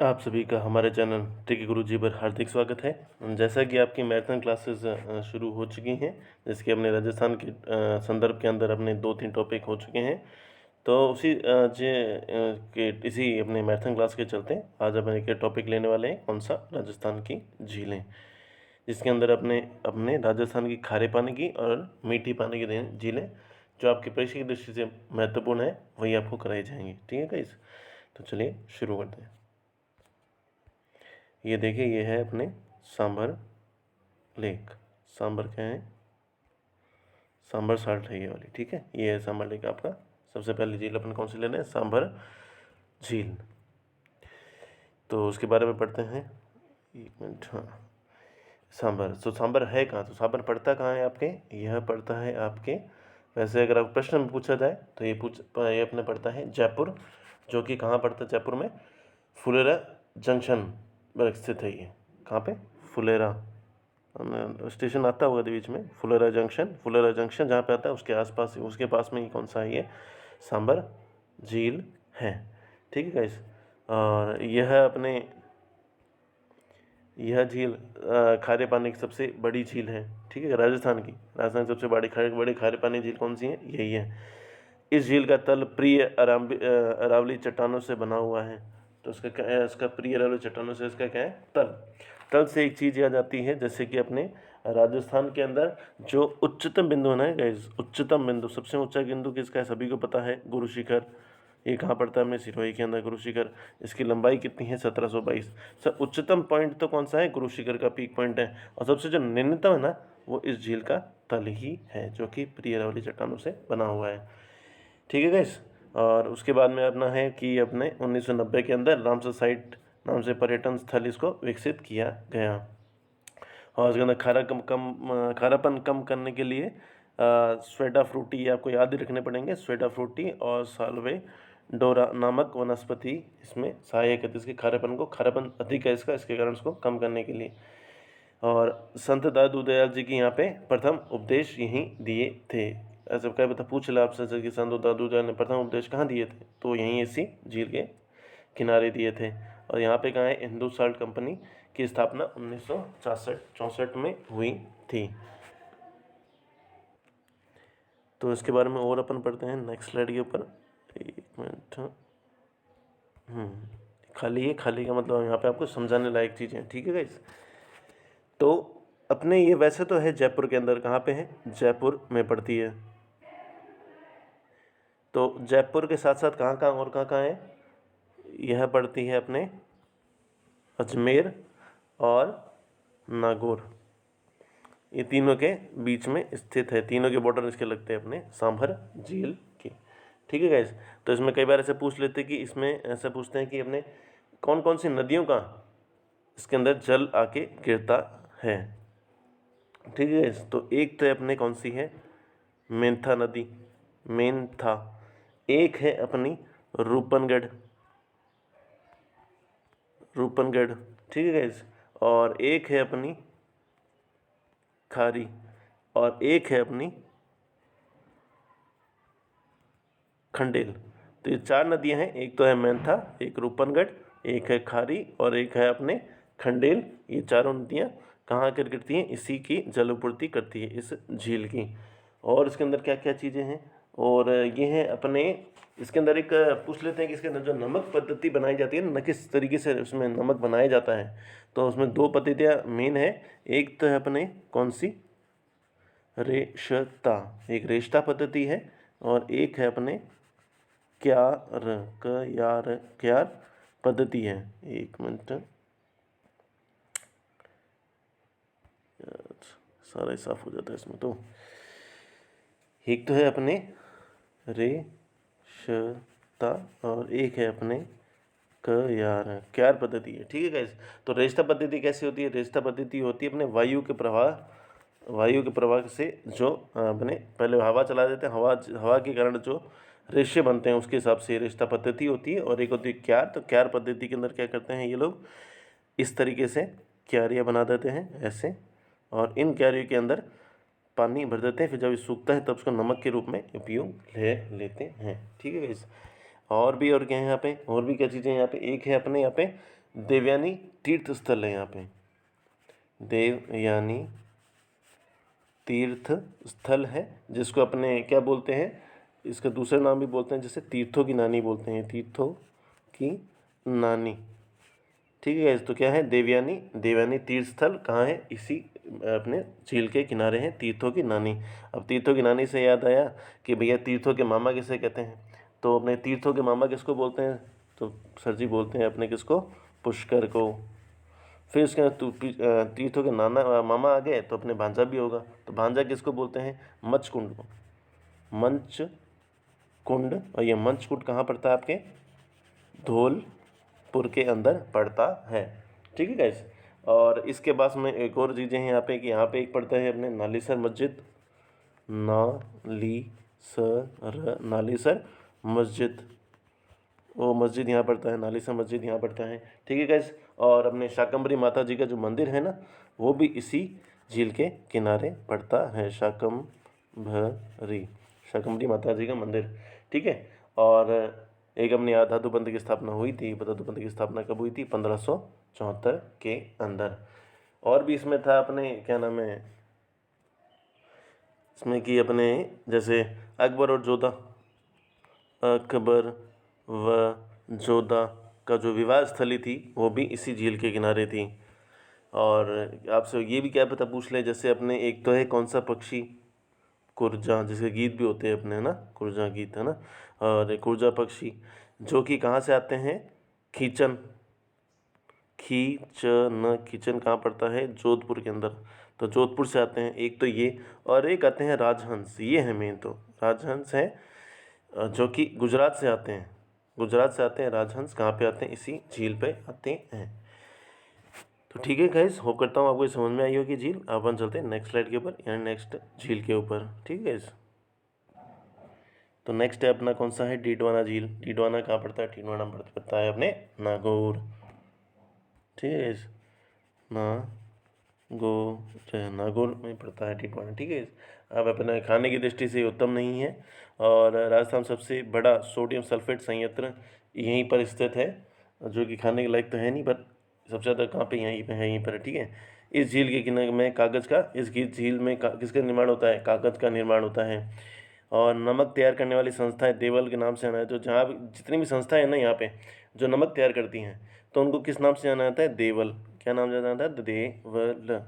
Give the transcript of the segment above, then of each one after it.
आप सभी का हमारे चैनल टिकी गुरुजी पर हार्दिक स्वागत है। जैसा कि आपकी मैराथन क्लासेस शुरू हो चुकी हैं, जिसके अपने राजस्थान के संदर्भ के अंदर अपने 2-3 टॉपिक हो चुके हैं। तो उसी के इसी अपने मैराथन क्लास के चलते आज अपन एक टॉपिक लेने वाले हैं, कौन सा, राजस्थान की झीलें, जिसके अंदर अपने अपने राजस्थान की खारे पानी की और मीठी पानी की झीलें जो आपकी परीक्षा की दृष्टि से महत्वपूर्ण है वही आपको कराई जाएंगी। ठीक है गाइस, तो चलिए शुरू करते हैं। ये देखिए, ये है अपने सांभर लेक। सांभर क्या है? सांभर साल्ट है ये वाली। ठीक है, ये है सांभर लेक आपका। सबसे पहली झील अपन कौन सी ले रहे हैं? सांभर झील। तो उसके बारे में पढ़ते हैं। एक मिनट। हाँ, सांभर। तो सांभर है कहाँ? तो सांभर पड़ता कहाँ है आपके? यह पड़ता है आपके, वैसे अगर आप प्रश्न में पूछा जाए तो ये अपने पड़ता है जयपुर, जो कि कहाँ पड़ता है? जयपुर में फुलेरा जंक्शन पर स्थित है ये। कहाँ पे? फुलेरा स्टेशन आता होगा बीच में, फुलेरा जंक्शन जहाँ पे आता है उसके आसपास, उसके पास में ही कौन सा है ये? सांभर झील है। ठीक है गाइस, और यह झील खारे पानी की सबसे बड़ी झील है। ठीक है, राजस्थान की सबसे बड़ी खारे पानी झील कौन सी है? यही है। इस झील का तल प्रिय अरावली चट्टानों से बना हुआ है। तो इसका क्या है? इसका प्रिय अरावली चट्टानों से इसका क्या है? तल। तल से एक चीज़ याद आती है, जैसे कि अपने राजस्थान के अंदर जो उच्चतम बिंदु है ना गाइस, उच्चतम बिंदु, सबसे ऊंचा बिंदु किसका है? सभी को पता है, गुरु शिखर। ये कहाँ पड़ता है? अपने सिरोही के अंदर गुरु शिखर। इसकी लंबाई कितनी है? 1722। सर, उच्चतम पॉइंट तो कौन सा है? गुरु शिखर का पीक पॉइंट है। और सबसे जो निम्नतम है ना, वो इस झील का तल ही है, जो कि प्रिय अरावली चट्टानों से बना हुआ है। ठीक है गाइस, और उसके बाद में अपना है कि अपने 1990 के अंदर रामसर साइट नाम से पर्यटन स्थल इसको विकसित किया गया। और उसके अंदर खारापन कम करने के लिए स्वेटा फ्रूटी, आपको याद ही रखने पड़ेंगे, स्वेटा फ्रूटी और साल्वे डोरा नामक वनस्पति इसमें सहायक है। इसके खारापन अधिक है इसका, इसके कारण इसको कम करने के लिए। और संत दादू दयाल जी की यहाँ पे प्रथम उपदेश यहीं दिए थे। ऐसा क्या पता पूछ ला आपसे कि संत दादू दयाल ने प्रथम उपदेश कहाँ दिए थे? तो यहीं इसी झील के किनारे दिए थे। और यहाँ पे कहाँ है? हिंदू साल्ट कंपनी की स्थापना 1964 में हुई थी। तो इसके बारे में और अपन पढ़ते हैं नेक्स्ट स्लाइड के ऊपर। एक मिनट। खाली का मतलब यहाँ पे आपको समझाने लायक चीज़ें। ठीक है गाइस, तो अपने ये वैसे तो है जयपुर के अंदर, कहाँ पे है? जयपुर में पड़ती है। तो जयपुर के साथ साथ कहाँ है? यह पड़ती है अपने अजमेर और नागौर, ये तीनों के बीच में स्थित है। तीनों के बॉर्डर इसके लगते हैं अपने सांभर झील के। ठीक है गाइस, तो इसमें कई बार ऐसे पूछ लेते कि इसमें ऐसा पूछते हैं कि अपने कौन कौन सी नदियों का इसके अंदर जल आके गिरता है। ठीक है गाइस, तो एक तो अपने कौन सी है? मेंथा नदी, मेंथा। एक है अपनी रूपनगढ़, ठीक है गाइस, और एक है अपनी खारी, और एक है अपनी खंडेल। तो ये 4 नदियां हैं, एक तो है मेंथा, एक रूपनगढ़, एक है खारी और एक है अपने खंडेल। ये चारों नदियां कहाँ कर गिरती हैं? इसी की जलपूर्ति करती है, इस झील की। और इसके अंदर क्या क्या चीज़ें हैं? और ये हैं अपने, इसके अंदर एक पूछ लेते हैं कि इसके अंदर जो नमक पद्धति बनाई जाती है ना, किस तरीके से उसमें नमक बनाया जाता है। तो उसमें 2 पद्धतियाँ मेन है। एक तो है अपने कौन सी? रेशता, एक रेशता पद्धति है, और एक है अपने क्यार पद्धति है। एक मिनट, सारा ही साफ हो जाता है इसमें। तो एक तो है अपने रेशता और एक है अपने क्यार पद्धति है। ठीक है गाइस, तो रेशता पद्धति कैसी होती है? रेशता पद्धति होती है अपने वायु के प्रवाह से जो अपने पहले हवा चला देते हैं, हवा के कारण जो रेशे बनते हैं, उसके हिसाब से रेशता पद्धति होती है। और एक होती है क्यार। तो क्यार पद्धति के अंदर क्या करते हैं ये लोग? इस तरीके से क्यारियाँ बना देते हैं ऐसे, और इन क्यारियों के अंदर पानी भर देते हैं। फिर जब ये सूखता है तब उसको नमक के रूप में उपयोग ले लेते हैं। ठीक है गाइस, और क्या है यहाँ पे, और भी क्या चीज़ें यहाँ पे, एक है अपने यहाँ पे देवयानी तीर्थ स्थल है यहाँ पे, देवयानी तीर्थ स्थल है, जिसको अपने क्या बोलते हैं, इसका दूसरा नाम भी बोलते हैं, जैसे तीर्थों की नानी बोलते हैं, तीर्थों की नानी। ठीक है गाइस, तो क्या है देवयानी तीर्थ स्थल कहाँ है, इसी अपने झील के किनारे हैं, तीर्थों की नानी। अब तीर्थों की नानी से याद आया कि भैया तीर्थों के मामा किसे कहते हैं, तो अपने तीर्थों के मामा किसको बोलते हैं, तो सर जी बोलते हैं अपने किसको, पुष्कर को। फिर उसके बाद तीर्थों के मामा आ गए तो अपने भांजा भी होगा, तो भांजा किसको बोलते हैं, मचकुंड को, मंच कुंड। और ये मंच कुंड कहाँ पड़ता है आपके, धौलपुर के अंदर पड़ता है। ठीक है गाइस, और इसके पास में एक और चीज़ें हैं यहाँ पे, कि यहाँ पे एक पड़ता है अपने नालीसर मस्जिद, नालीसर मस्जिद, वो मस्जिद यहाँ पड़ता है, नालीसर मस्जिद यहाँ पड़ता है। ठीक है गाइस, और अपने शाकंभरी माता जी का जो मंदिर है ना, वो भी इसी झील के किनारे पड़ता है, शाकंभरी माता जी का मंदिर। ठीक है, और एक अपनी धातु बंध की स्थापना हुई थी, धातु बंध की स्थापना कब हुई थी, 1574 के अंदर। और भी इसमें था अपने क्या नाम है, इसमें कि अपने जैसे अकबर व जोधा का जो विवाह स्थली थी, वो भी इसी झील के किनारे थी। और आपसे ये भी क्या पता पूछ ले, जैसे अपने एक तो है कौन सा पक्षी, कुरजा, जिसके गीत भी होते हैं अपने, है ना, कुरजा गीत, है ना, और कुरजा पक्षी जो कि कहाँ से आते हैं, खींचन कहाँ पड़ता है, जोधपुर के अंदर, तो जोधपुर से आते हैं एक तो ये, और एक आते हैं राजहंस, ये है मेन, तो राजहंस है जो कि गुजरात से आते हैं, राजहंस कहाँ पे आते हैं, इसी झील पे आते हैं। तो ठीक है गाइस, होप करता हूँ आपको समझ में आई होगी झील। अब अपन चलते हैं नेक्स्ट स्लाइड के ऊपर, यानी नेक्स्ट झील के ऊपर। ठीक है गाइस, तो नेक्स्ट है अपना कौन सा है, डीडवाना झील। डीडवाना कहाँ पड़ता है, डीडवाना पड़ता है अपने नागौर। ठीक है गाइस, नागौर में पड़ता है डीडवाना। ठीक है, अब अपने खाने की दृष्टि से उत्तम नहीं है, और राजस्थान सबसे बड़ा सोडियम सल्फेट संयंत्र यहीं पर स्थित है, जो कि खाने के लायक तो है नहीं, पर सबसे ज़्यादा कहाँ पे, यहीं पे है, यहीं पर। ठीक है, इस झील के किनारे में कागज़ का, झील में किसका निर्माण होता है, कागज़ का निर्माण होता है। और नमक तैयार करने वाली संस्थाएं देवल के नाम से जाना है, तो जहाँ जितनी भी संस्थाएं हैं ना यहाँ पे जो नमक तैयार करती हैं, तो उनको किस नाम से जाना जाता है, देवल। क्या नाम जाना जाता है, देवल।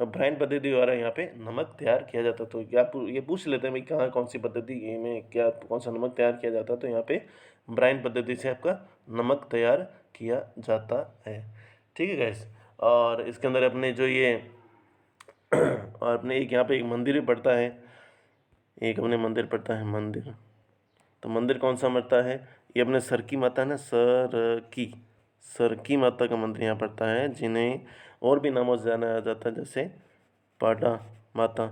ब्रायन पद्धति द्वारा यहाँ पे नमक तैयार किया जाता है। तो ये पूछ लेते हैं भाई कहाँ कौन सी पद्धति में क्या कौन सा नमक तैयार किया जाता है, तो यहाँ पे ब्रायन पद्धति से आपका नमक तैयार किया जाता है। ठीक है गैस, और इसके अंदर अपने जो ये और अपने एक यहाँ पे एक मंदिर भी पड़ता है, एक अपने मंदिर पड़ता है, मंदिर, तो मंदिर कौन सा पड़ता है, ये अपने सरकी माता है ना, सरकी माता का मंदिर यहाँ पड़ता है, जिन्हें और भी नामों से जाना जाता है, जैसे पाडा माता,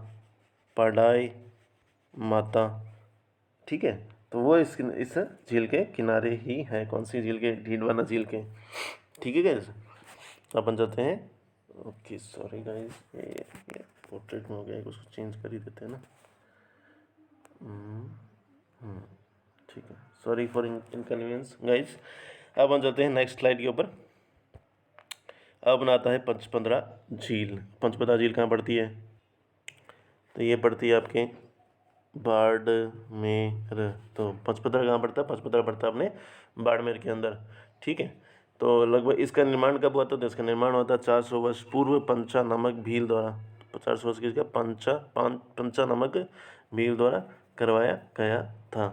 पाडाई माता। ठीक है, तो वो इस झील के किनारे ही है, कौन सी झील के, डीडवाना झील के। ठीक है गाइस, तो अपन जाते हैं, ओके सॉरी गाइस, ये पोर्ट्रेट में हो गया, उसको चेंज कर ही देते हैं ना। ठीक है, सॉरी फॉर इनकन्वीनियंस गाइस। अब हम चलते हैं नेक्स्ट स्लाइड के ऊपर। अब बनाता है पंचपदरा झील। पंचपदरा झील कहाँ पड़ती है, तो ये पड़ती है आपके बाड़मेर। तो पंचपदरा कहाँ पड़ता है, पंचपदरा पड़ता है अपने बाड़मेर के अंदर। ठीक है, तो लगभग इसका निर्माण कब हुआ था, तो इसका निर्माण हुआ था 400 वर्ष पूर्व पंचा नमक भील द्वारा। 400 वर्ष किसका, पंचा नमक भील द्वारा करवाया गया था।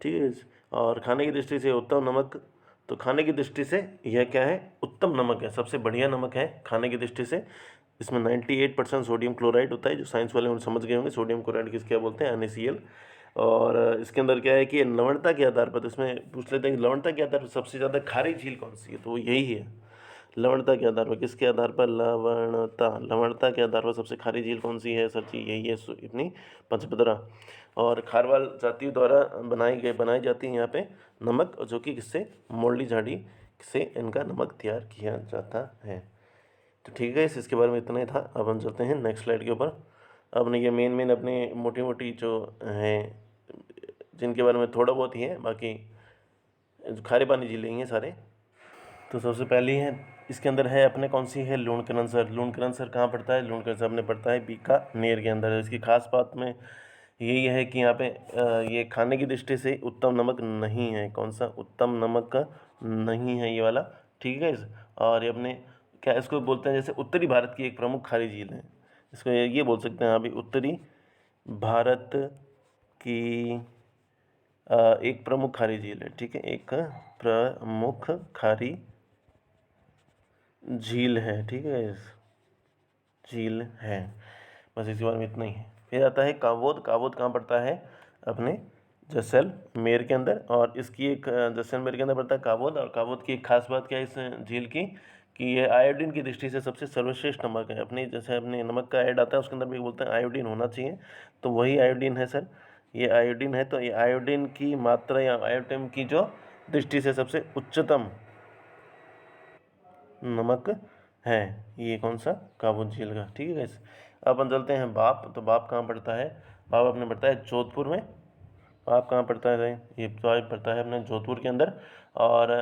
ठीक है, और खाने की दृष्टि से उत्तम नमक, तो खाने की दृष्टि से यह क्या है, उत्तम नमक है, सबसे बढ़िया नमक है खाने की दृष्टि से। इसमें 98% सोडियम क्लोराइड होता है, जो साइंस वाले उन्हें समझ गए होंगे सोडियम क्लोराइड किस क्या बोलते हैं, NaCl। और इसके अंदर क्या है कि लवणता के आधार पर, तो इसमें पूछ लेते हैं कि लवणता के आधार पर सबसे ज़्यादा खारी झील कौन सी है, तो वो यही है। लवणता के आधार पर, किसके आधार पर, लवणता के आधार पर सबसे खारी झील कौन सी है, सर जी यही है अपनी पंचपदरा। और खारवाल जातियों द्वारा बनाई जाती है यहाँ पे नमक, जो कि किससे, मोरली झाड़ी से इनका नमक तैयार किया जाता है। तो ठीक है, इसके बारे में इतना ही था। अब हम चलते हैं नेक्स्ट स्लाइड के ऊपर। अब ने ये मेन अपनी मोटी मोटी जो हैं, जिनके बारे में थोड़ा बहुत ही है, बाकी खारे पानी झीलें हैं सारे। तो सबसे पहली है, इसके अंदर है अपने कौन सी है, लूणकरनसर। लूणकरनसर कहाँ पड़ता है, लूणकरनसर अपने पड़ता है बीकानेर के अंदर। इसकी खास बात में यही है कि यहाँ पे ये खाने की दृष्टि से उत्तम नमक नहीं है। कौन सा, उत्तम नमक नहीं है ये वाला, ठीक है। और ये अपने क्या इसको बोलते हैं, जैसे उत्तरी भारत की एक प्रमुख खारी झील है, इसको ये बोल सकते हैं अभी, उत्तरी भारत की एक प्रमुख खारी झील है, ठीक है, एक प्रमुख खारी झील है, ठीक है, झील है। बस इसी बारे में इतना ही है। फिर आता है कावोद। कावोद कहाँ पड़ता है, अपने जैसलमेर के अंदर। और इसकी एक जैसलमेर के अंदर पड़ता है कावोद। और कावोद की एक खास बात क्या है इस झील की, कि ये आयोडीन की दृष्टि से सबसे सर्वश्रेष्ठ नमक है। अपनी जैसे अपने नमक का ऐड आता है उसके अंदर भी बोलते हैं आयोडीन होना चाहिए, तो वही आयोडीन है सर, ये आयोडीन है। तो ये आयोडीन की मात्रा या आयोडीन की जो दृष्टि से सबसे उच्चतम नमक है ये कौन सा, काबुल झील का, ठीक है गाइस। अब अपन चलते हैं बाप। तो बाप कहाँ पड़ता है, बाप अपने पड़ता है जोधपुर में। बाप कहाँ पड़ता है, ये बाप पड़ता है अपने जोधपुर के अंदर। और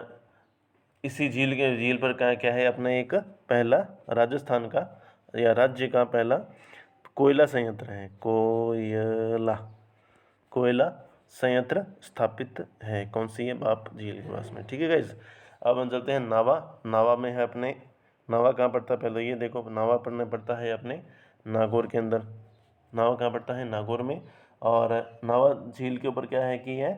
इसी झील पर क्या क्या है, अपने एक पहला राजस्थान का या राज्य का पहला कोयला संयंत्र है। कोयला संयंत्र स्थापित है, कौन सी है, बाप झील के पास में, ठीक है गाइस। अब हम चलते हैं नावा। नावा में है अपने, नावा कहाँ पड़ता है, पहले ये देखो, नावा पड़ने पड़ता है अपने नागौर के अंदर। नावा कहाँ पड़ता है, नागौर में। और नावा झील के ऊपर क्या है कि है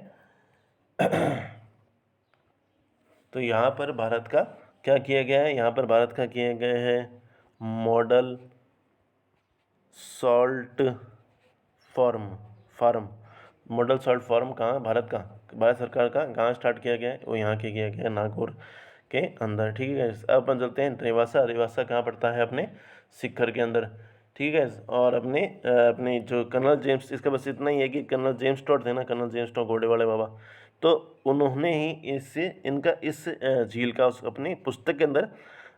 तो यहाँ पर भारत का क्या किया गया है, यहाँ पर भारत का किया गया है model salt farm. Model salt farm कहाँ, भारत का, भारत सरकार का कहाँ स्टार्ट किया गया है, वो यहाँ के किया गया है नागौर के अंदर, ठीक है। अब अपन चलते हैं रेवासा। रेवासा कहाँ पड़ता है, अपने सिक्खर के अंदर, ठीक है। और अपने जो कर्नल जेम्स, इसका बस इतना ही है कि कर्नल जेम्स टॉड थे ना, कर्नल जेम्स टॉड घोड़े वाले बाबा, तो उन्होंने ही इससे इनका इस झील का अपनी पुस्तक के अंदर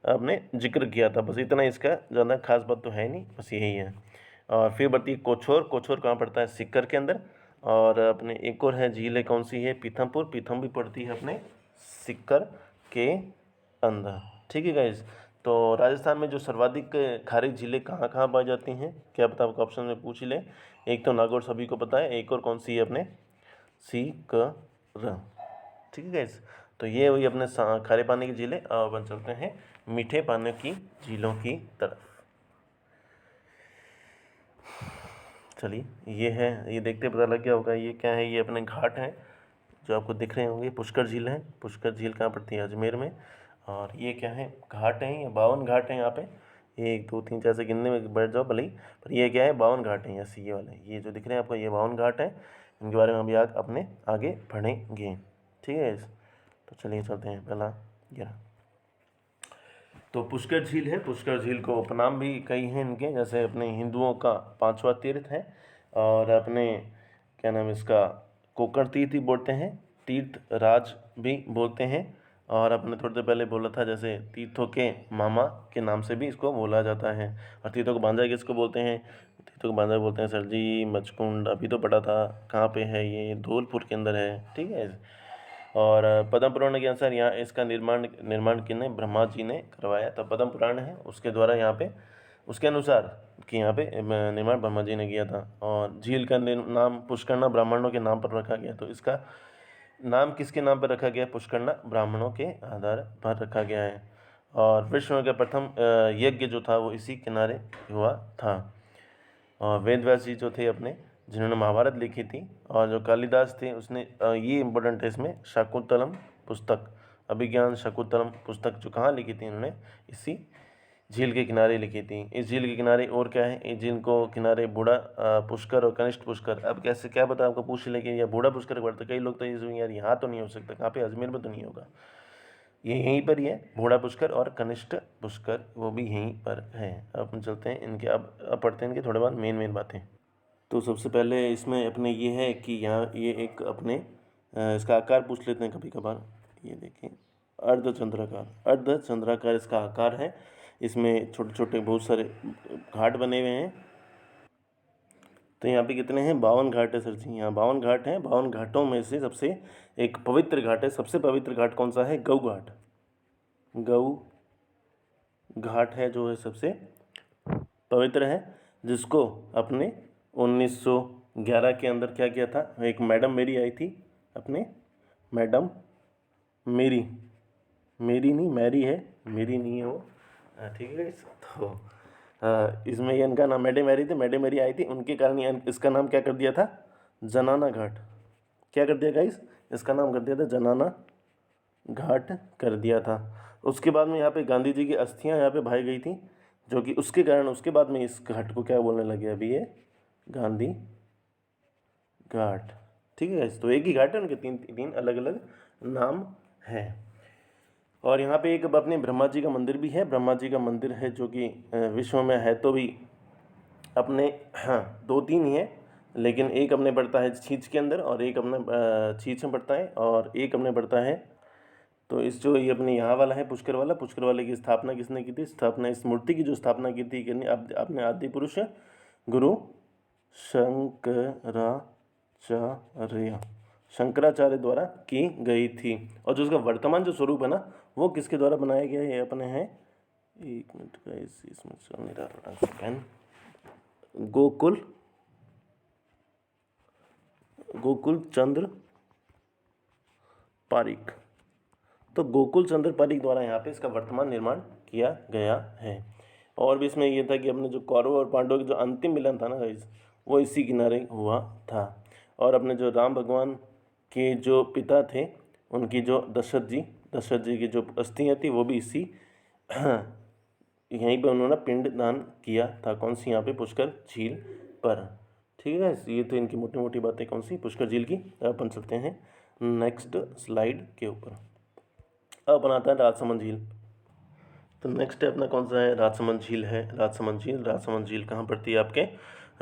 आपने जिक्र किया था। बस इतना, इसका ज़्यादा खास बात तो है नहीं, बस यही है। और फिर बढ़ती है कोछोर। कोछोर कहाँ पड़ता है, सिक्कर के अंदर। और अपने एक और है झील है, कौन सी है, पीथमपुर। पीथम भी पड़ती है अपने सिक्कर के अंदर, ठीक है गाइज। तो राजस्थान में जो सर्वाधिक खारी झीलें कहाँ कहाँ पाई जाती हैं, क्या पता आपको ऑप्शन में पूछ ही ले। एक तो नागौर सभी को पता है, एक और कौन सी है अपने सीकर, ठीक है गाइज। तो ये हुई अपने खारे पानी की झीलें। अब अपन चलते हैं मीठे पानी की झीलों की तरफ। चलिए, ये है, ये देखते पता लग गया होगा ये क्या है, ये अपने घाट हैं जो आपको दिख रहे होंगे। पुष्कर झील है। पुष्कर झील कहाँ पड़ती है, अजमेर में। और ये क्या है, घाट हैं, ये 52 घाट हैं यहाँ पे। 1 2 3 4 से गिनने में बैठ जाओ भले ही, पर ये क्या है, 52 घाट हैं। ऐसे ये वाले, ये जो दिख रहे हैं आपको, ये 52 घाट हैं। इनके बारे में अभी अपने आगे पढ़ेंगे, ठीक है। तो चलिए चलते हैं पहला 11। तो पुष्कर झील है। पुष्कर झील को उपनाम भी कई हैं इनके, जैसे अपने हिंदुओं का 5वां तीर्थ है। और अपने क्या नाम इसका, कोकण तीर्थ ही बोलते हैं, तीर्थ राज भी बोलते हैं। और अपने थोड़ी देर पहले बोला था, जैसे तीर्थों के मामा के नाम से भी इसको बोला जाता है। और तीर्थों को बांधा किसको बोलते हैं, तीर्थों को बांधा बोलते हैं सर जी, मचकुंड। अभी तो पढ़ा था, कहाँ पे है ये, धौलपुर के अंदर है, ठीक है। और पद्म पुराण के अनुसार यहाँ इसका निर्माण किन्ने, ब्रह्मा जी ने करवाया। तो पद्म पुराण है उसके द्वारा यहाँ पे, उसके अनुसार कि यहाँ पे निर्माण ब्रह्मा जी ने किया था। और झील का नाम पुष्करना ब्राह्मणों के नाम पर रखा गया। तो इसका नाम किसके नाम पर रखा गया, पुष्करना ब्राह्मणों के आधार पर रखा गया है। और विश्व का प्रथम यज्ञ जो था वो इसी किनारे हुआ था। और वेद व्यास जी जो थे अपने, जिन्होंने महाभारत लिखी थी। और जो कालिदास थे उसने ये इम्पोर्टेंट है इसमें, शाकुंतलम पुस्तक, अभिज्ञान शाकुंतलम पुस्तक जो कहाँ लिखी थी इन्होंने, इसी झील के किनारे लिखी थी। इस झील के किनारे और क्या है, इस झील को किनारे बूढ़ा पुष्कर और कनिष्ठ पुष्कर। अब कैसे क्या पता आपको पूछ लेके, या बूढ़ा पुष्कर पड़ता, कई लोग तो ये यार यहाँ तो नहीं हो सकता, कहाँ पे, अजमेर में तो नहीं होगा, ये यहीं पर ही है, बूढ़ा पुष्कर और कनिष्ठ पुष्कर, वो भी यहीं पर है। अब हम चलते हैं इनके, अब पढ़ते हैं इनके थोड़े बहुत मेन बातें। तो सबसे पहले इसमें अपने ये है कि यहाँ ये एक अपने इसका आकार पूछ लेते हैं कभी कभार। ये देखें, अर्धचंद्राकार, अर्धचंद्राकार इसका आकार है। इसमें छोटे छोटे बहुत सारे घाट बने हुए हैं। तो यहाँ पे कितने हैं? 52 घाट है सर जी। यहाँ 52 घाट हैं। 52 घाटों में से सबसे एक पवित्र घाट है। सबसे पवित्र घाट कौन सा है? गऊ घाट। गऊ घाट है जो है सबसे पवित्र है, जिसको अपने 1911 के अंदर क्या किया था? एक मैडम मेरी आई थी, अपने मैडम मेरी, मेरी नहीं मैरी है, मेरी नहीं है वो, ठीक है। तो इसमें ये इनका नाम मैडम मैरी थी, मैडम मेरी आई थी, उनके कारण इसका नाम क्या कर दिया था? जनाना घाट। क्या कर दिया गाइस? इसका नाम कर दिया था जनाना घाट कर दिया था। उसके बाद में यहाँ पे गांधी जी की अस्थियाँ यहाँ पे भाई गई थी, जो कि उसके कारण उसके बाद में इस घाट को क्या बोलने लगे अभी? ये गांधी घाट। ठीक है गाइस, तो एक ही घाट है, उनके तीन अलग अलग नाम हैं। और यहाँ पे एक अपने ब्रह्मा जी का मंदिर भी है। ब्रह्मा जी का मंदिर है जो कि विश्व में है तो भी अपने, हाँ, 2-3 ही है, लेकिन एक अपने पड़ता है छींच के अंदर, और एक अपने छींच में पड़ता है, और एक अपने पड़ता है, तो इस जो ये अपने यहाँ वाला है पुष्कर वाला, पुष्कर वाले की स्थापना किसने की थी? स्थापना इस मूर्ति की जो स्थापना की थी अपने आदि पुरुष गुरु शंकराचार्य द्वारा की गई थी। और जो उसका वर्तमान जो स्वरूप है ना, वो किसके द्वारा बनाया गया है? ये अपने हैं, एक मिनट का इसमें चल नहीं रहा पेन, गोकुल चंद्र पारिक। तो गोकुल चंद्र पारिक द्वारा यहाँ पे इसका वर्तमान निर्माण किया गया है। और भी इसमें ये था कि अपने जो कौरव और पांडवों के जो अंतिम मिलन था ना गाइस, वो इसी किनारे हुआ था। और अपने जो राम भगवान के जो पिता थे, उनकी जो दशरथ जी की जो अस्थियाँ थी, वो भी इसी यहीं पे उन्होंने पिंड दान किया था। कौन सी? यहाँ पे पुष्कर झील पर। ठीक है गाइस, ये तो इनकी मोटी मोटी बातें कौन सी? पुष्कर झील की। अब अपन चलते हैं नेक्स्ट स्लाइड के ऊपर। अब अपन आता है राजसमंद झील। तो नेक्स्ट है अपना कौन सा है? राजसमंद झील है। राजसमंद झील कहाँ पड़ती है? आपके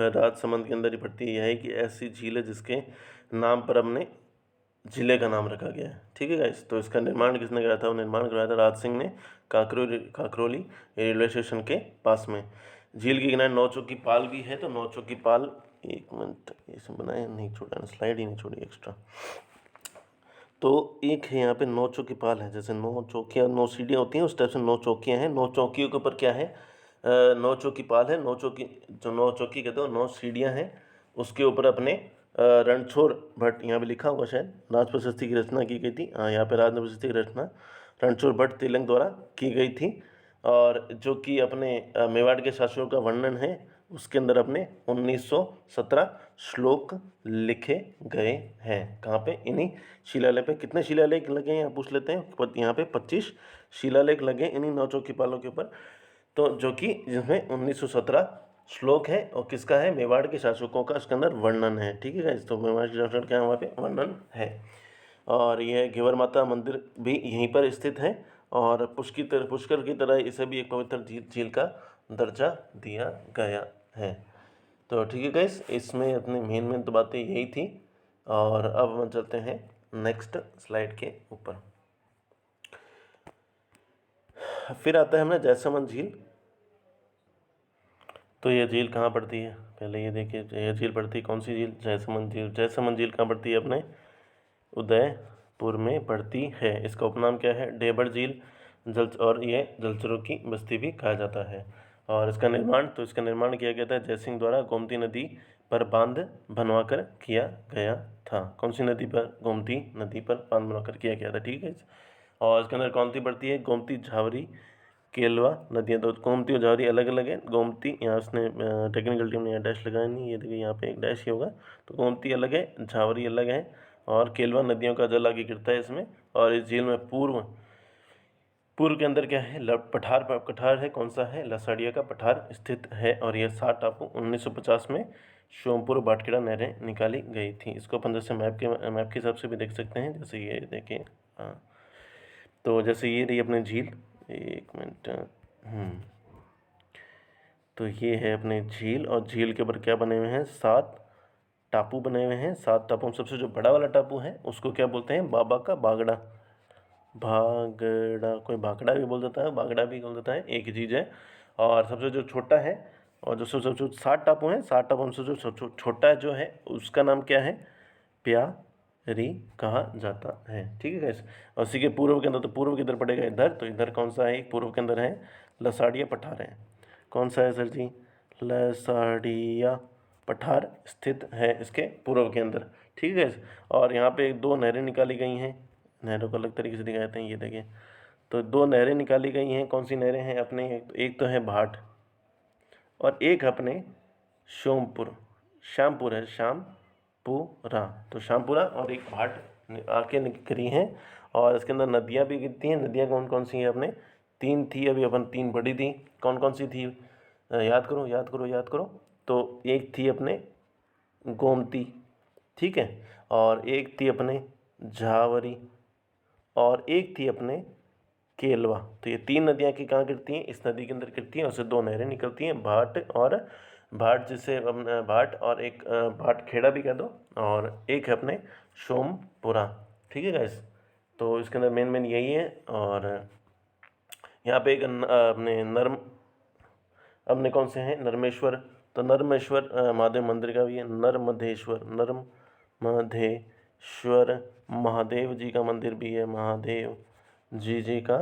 राजसमंद के अंदर ही पड़ती है। यह है कि ऐसी झील है जिसके नाम पर हमने जिले का नाम रखा गया है। ठीक है गाइस, तो इसका निर्माण किसने कराया था? वो निर्माण कराया था राज सिंह ने, काकरोली रेलवे स्टेशन के पास में। झील के किनारे 9 चौकी पाल भी है। तो 9 चौकी पाल, एक मिनट, इसमें बनाया नहीं, छोड़ा स्लाइड ही नहीं छोड़ी एक्स्ट्रा। तो एक है यहाँ पे 9 चौकी पाल है, जैसे 9 चौकियाँ 9 सीढ़ियाँ होती हैं, उस टाइप से 9 चौकियाँ हैं। 9 चौकियों के ऊपर क्या है? 9 चौकी पाल है। 9 चौकी, जो 9 चौकी कहते हो, 9 सीढ़ियाँ हैं, उसके ऊपर अपने रणछोड़ भट्ट, यहाँ पे लिखा होगा शायद, राज प्रशस्ति की रचना की गई थी। हाँ, यहाँ पे राज प्रशस्ति की रचना रणछोड़ भट्ट तिलक द्वारा की गई थी। और जो कि अपने मेवाड़ के शासकों का वर्णन है, उसके अंदर अपने 1917 श्लोक लिखे गए हैं। कहाँ पे? इन्हीं शिलालेख पे। कितने शिलालेख लगे हैं यहाँ पूछ लेते हैं। यहाँ पे 25 शिलालेख लगे इन्हीं 9 चौकी पालों के ऊपर। तो जो कि जिसमें 1917 श्लोक है, और किसका है? मेवाड़ के शासकों का इसके अंदर वर्णन है। ठीक है गाइस, तो मेवाड़ के शासक क्या वहाँ पे वर्णन है। और यह घेवर माता मंदिर भी यहीं पर स्थित है। और पुष्कर की तरह इसे भी एक पवित्र झील का दर्जा दिया गया है। तो ठीक है गाइस, इसमें अपनी मेन तो बातें यही थी। और अब हम चलते हैं नेक्स्ट स्लाइड के ऊपर। फिर आता है हमारा जैसमंद झील। तो ये झील कहाँ पड़ती है? पहले ये देखिए, ये झील पड़ती है, कौन सी झील? जैसमंद झील। जैसमंद झील कहाँ पड़ती है? अपने उदयपुर में पड़ती है। इसका उपनाम क्या है? डेबड़ झील। और ये जलचरों की बस्ती भी कहा जाता है। और इसका निर्माण किया गया था जयसिंह द्वारा गोमती नदी पर बांध बनवाकर किया गया था। कौन सी नदी पर? गोमती नदी पर बांध बनवाकर किया गया था। ठीक है। और इसके अंदर कौन सी पड़ती है? गोमती, झावरी, केलवा नदियाँ। तो गोमती और झावरी अलग अलग है। गोमती, यहाँ उसने टेक्निकल टीम ने यहाँ डैश लगाया नहीं, ये देखिए यहाँ पे एक डैश ही होगा। तो गोमती अलग है, झावरी अलग है, और केलवा नदियों का जल आगे गिरता है इसमें। और इस झील में पूर्व के अंदर क्या है? पठार है। कौन सा है? लसाड़िया का पठार स्थित है। और यह 7 टापू 1950 में सोमपुर बाटखेड़ा नहरें निकाली गई थी। इसको अपन जैसे मैप के हिसाब से भी देख सकते हैं। जैसे ये देखें, हाँ, तो जैसे ये रही अपनी झील, एक मिनट, तो ये है अपने झील। और झील के ऊपर क्या बने हुए हैं? 7 टापू बने हुए हैं। 7 टापू में सबसे जो बड़ा वाला टापू है उसको क्या बोलते हैं? बाबा का बागड़ा। कोई भागड़ा भी बोल देता है, बागड़ा भी बोल देता है, एक ही चीज़ है। और सबसे जो छोटा है और जो सबसे 7 टापू हैं, 7 टापू में से जो छोटा जो है उसका नाम क्या है, प्यारी कहा जाता है। ठीक है गाइस। और उसी के पूर्व के अंदर, तो पूर्व किधर पड़ेगा, इधर, तो इधर कौन सा है, पूर्व के अंदर है लसाड़िया पठार है। कौन सा है सर जी, लसाड़िया पठार स्थित है इसके पूर्व के अंदर। ठीक है गाइस। और यहाँ पे 2 नहरें निकाली गई हैं, नहरों को अलग तरीके से दिखाए जाते हैं, ये देखिए। तो 2 नहरें निकाली गई हैं, कौन सी नहरें हैं अपने, एक तो है भाट और एक अपने सोमपुर, श्यामपुर है, श्यामपुरा। तो श्यामपुरा और एक भाट आके निकली हैं। और इसके अंदर नदियाँ भी गिरती हैं। नदियाँ कौन कौन सी हैं अपने, 3 थी, अभी अपन 3 बड़ी थी। कौन कौन सी थी, याद करो याद करो याद करो। तो एक थी अपने गोमती, ठीक है, और एक थी अपने झावरी, और एक थी अपने केलवा। तो ये 3 नदियाँ की कहाँ गिरती हैं, इस नदी के अंदर गिरती हैं। उससे 2 नहरें निकलती हैं, भाट और भाट, जिससे भाट और एक भाट खेड़ा भी कह दो, और एक है अपने सोमपुरा। ठीक है गाइस। तो इसके अंदर मेन मेन यही है। और यहाँ पे एक अपने कौन से हैं, नरमेश्वर। तो नरमेश्वर महादेव मंदिर का भी है, नर्मदेश्वर, नर्मदेश्वर महादेव जी का मंदिर भी है, महादेव जी का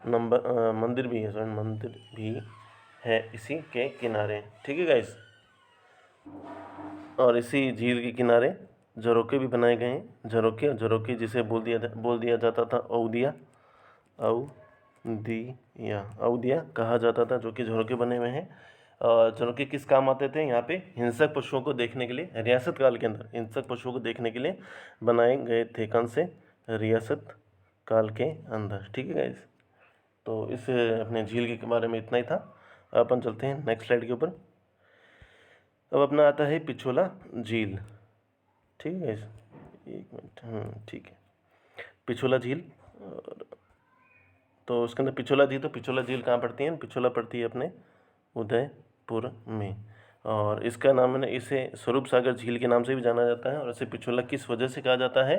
मंदिर भी है, सॉरी मंदिर भी है इसी के किनारे। ठीक है गाइस। और इसी झील के किनारे झरोखे भी बनाए गए हैं। झरोखे जिसे बोल दिया जाता था औदिया, औदिया कहा जाता था, जो कि झरोखे बने हुए हैं। झरोखे किस काम आते थे, यहाँ पे हिंसक पशुओं को देखने के लिए, रियासत काल के अंदर हिंसक पशुओं को देखने के लिए बनाए गए थे। कौन से, रियासत काल के अंदर। ठीक है गाइस। तो इस अपने झील के बारे में इतना ही था। अब अपन चलते हैं नेक्स्ट स्लाइड के ऊपर। अब अपना आता है पिछोला झील। ठीक है गाइस, एक मिनट, ठीक है। पिछोला झील, तो उसके अंदर पिछोला झील, तो पिछोला झील कहाँ पड़ती है, पिछोला पड़ती है अपने उदयपुर में। और इसका नाम है, इसे स्वरूप सागर झील के नाम से भी जाना जाता है। और इसे पिछोला किस वजह से कहा जाता है,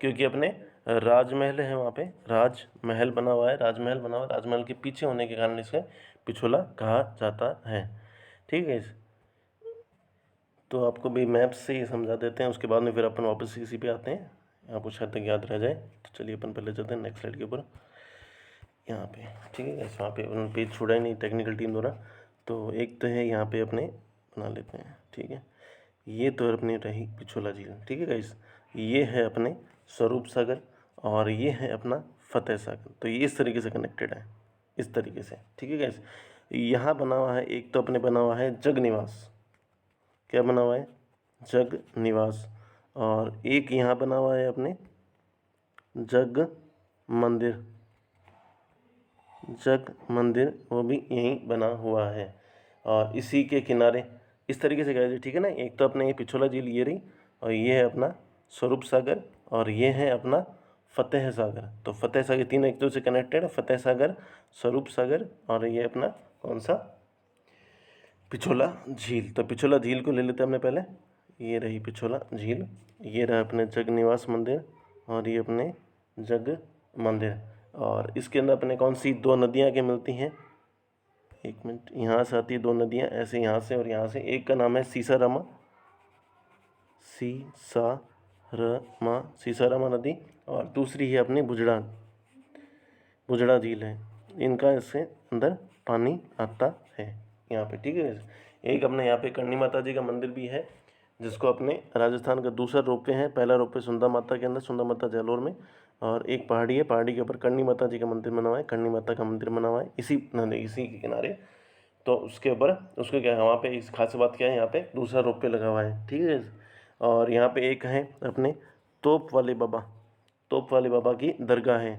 क्योंकि अपने राजमहल है वहाँ पे, राजमहल बना हुआ है, राजमहल के पीछे होने के कारण इसे पिछोला कहा जाता है। ठीक है। तो आपको भी मैप से ही समझा देते हैं, उसके बाद में फिर अपन वापस इसी पे आते हैं, आपको शायद तक याद रह जाए। तो चलिए अपन पहले चलते हैं नेक्स्ट स्लाइड के ऊपर, यहाँ पे। ठीक है गाइस, वहाँ पे उन्होंने पेज छोड़ा ही नहीं टेक्निकल टीम द्वारा। तो एक तो है यहाँ पे अपने बना लेते हैं। ठीक है, ये तो अपनी रही पिछोला झील। ठीक है गाइस, ये है अपने स्वरूप सागर और ये है अपना फतेह सागर। तो ये इस तरीके से कनेक्टेड है, इस तरीके से। ठीक है गाइस। यहाँ बना हुआ है, एक तो अपने बना हुआ है जग निवास। क्या बना हुआ है, जग निवास। और एक यहाँ बना हुआ है अपने जग मंदिर, जग मंदिर, वो भी यहीं बना हुआ है। और इसी के किनारे इस तरीके से कह, ठीक है ना। एक तो अपने ये पिछोला झील ये रही, और ये है अपना स्वरूप सागर, और ये है अपना फतेह सागर। तो फतेह सागर तीनों एक दूसरे से कनेक्टेड है, फतेह सागर, स्वरूप सागर, और ये अपना कौन सा, पिछोला झील। तो पिछोला झील को ले लेते हैं हमने पहले, ये रही पिछोला झील, ये रहा अपने जग निवास मंदिर, और ये अपने जग मंदिर। और इसके अंदर अपने कौन सी 2 नदियाँ के मिलती हैं, एक मिनट, यहाँ से आती है 2 नदियाँ ऐसे, यहाँ से और यहाँ से। एक का नाम है सीसारामा, सीसारामा नदी, और दूसरी है अपनी बुजड़ा झील है। इनका इससे अंदर पानी आता है यहाँ पे। ठीक है। एक अपने यहाँ पे करणी माता जी का मंदिर भी है, जिसको अपने राजस्थान का दूसरा रोपवे है। पहला रोपवे सुंदर माता के अंदर, सुंदर माता जालोर में। और एक पहाड़ी है, पहाड़ी के ऊपर करणी माता जी का मंदिर बना हुआ है, करणी माता का मंदिर बना हुआ है इसी के किनारे। तो उसके ऊपर उसको क्या है, वहाँ पे इस खास बात क्या है, यहाँ पे दूसरा रोपवे लगा हुआ है। ठीक है। और यहाँ पे एक है अपने तोप वाले बाबा की दरगाह है।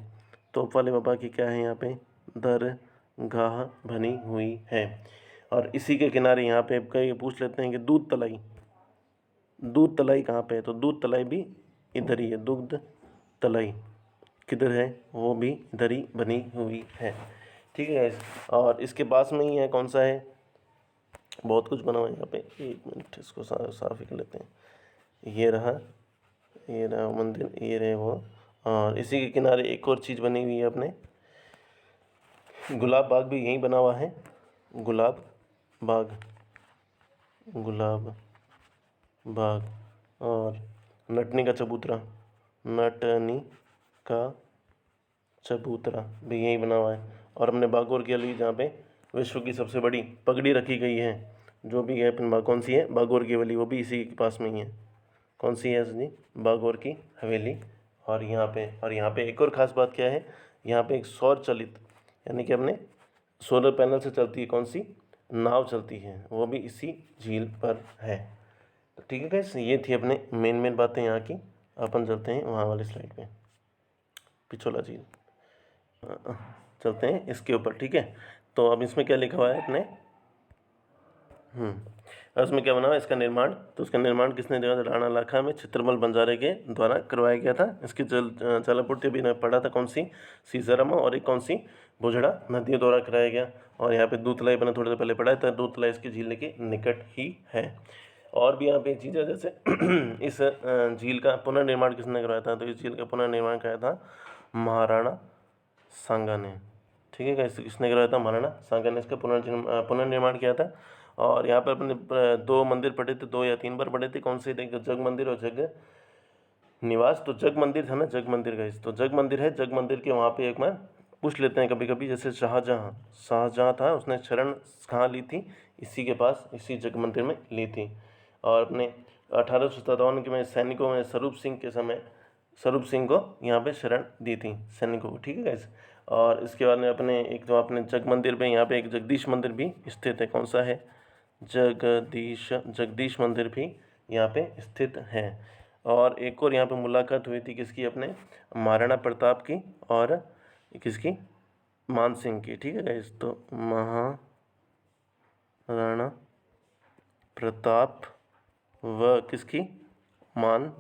तोप वाले बाबा की क्या है, यहाँ पे दरगाह बनी हुई है। और इसी के किनारे यहाँ पे कई पूछ लेते हैं कि दूध तलाई कहाँ पे है, तो दूध तलाई भी इधर ही है। दूध तलाई किधर है, वो भी इधर ही बनी हुई है। ठीक है गाइस। और इसके पास में ही है, कौन सा है, बहुत कुछ बना हुआ है यहाँ पे, एक मिनट इसको साफ ही कर लेते हैं। ये रहा मंदिर, ये रहे वो। और इसी के किनारे एक और चीज़ बनी हुई है अपने, गुलाब बाग भी यहीं बना हुआ है, गुलाब बाग। गुलाब बाग, और नटनी का चबूतरा, नटनी का चबूतरा भी यही बना हुआ है। और हमने बागोर की वैली जहाँ पे विश्व की सबसे बड़ी पगड़ी रखी गई है, जो भी है अपन कौन सी है, बागोर की वैली, वो भी इसी के पास में ही है। कौन सी है जी, बागोर की हवेली। और यहाँ पे एक और ख़ास बात क्या है, यहाँ पे एक सौर चलित यानी कि अपने सोलर पैनल से चलती है कौन सी नाव चलती है, वो भी इसी झील पर है। तो ठीक है गाइस, ये थी अपने मेन बातें यहाँ की। अपन चलते हैं वहाँ वाली स्लाइड पे, पिछोला झील चलते हैं इसके ऊपर। ठीक है, तो अब इसमें क्या लिखा हुआ है अपने, और इसमें क्या बना हुआ है इसका निर्माण, तो इसका निर्माण किसने दिया था, राणा लाखा में चित्रमल बंजारे के द्वारा करवाया गया था। इसकी जलापूर्ति भी ने पढ़ा था कौन सी, सीसरमा, और एक कौन सी, बुझड़ा नदियों द्वारा कराया गया। और यहाँ पे दूधलाई मैंने थोड़ी देर पहले पढ़ा था, दूधलाई इसकी झील के निकट ही है। और भी यहाँ पे चीज़ें जैसे इस झील का पुनर्निर्माण किसने करवाया था, तो इस झील का पुनर्निर्माण कराया था महाराणा सांगा ने। ठीक है, किसने करवाया था, महाराणा सांगा ने इसका पुनर्निर्माण किया था। और यहाँ पर अपने 2 मंदिर पढ़े थे, 2 या 3 बार पढ़े थे, कौन से थे, जग मंदिर और जग निवास। तो जग मंदिर था ना, जग मंदिर का, तो जग मंदिर है, जग मंदिर के वहाँ पे एक मैं पूछ लेते हैं कभी कभी, जैसे शाहजहाँ था, उसने शरण कहाँ ली थी, इसी के पास, इसी जग मंदिर में ली थी। और अपने 1857 के में सैनिकों में स्वरूप सिंह के समय स्वरूप सिंह को यहाँ पे शरण दी थी सैनिकों को। ठीक है गाइस, और इसके बाद में अपने एक जो अपने जग मंदिर पे यहाँ पे एक जगदीश मंदिर भी स्थित है, कौन सा है, जगदीश मंदिर भी यहाँ पे स्थित है। और एक और यहाँ पे मुलाकात हुई थी किसकी, अपने महाराणा प्रताप की और किसकी, मान सिंह की। ठीक है गाइस, तो महाराणा प्रताप व किसकी, मान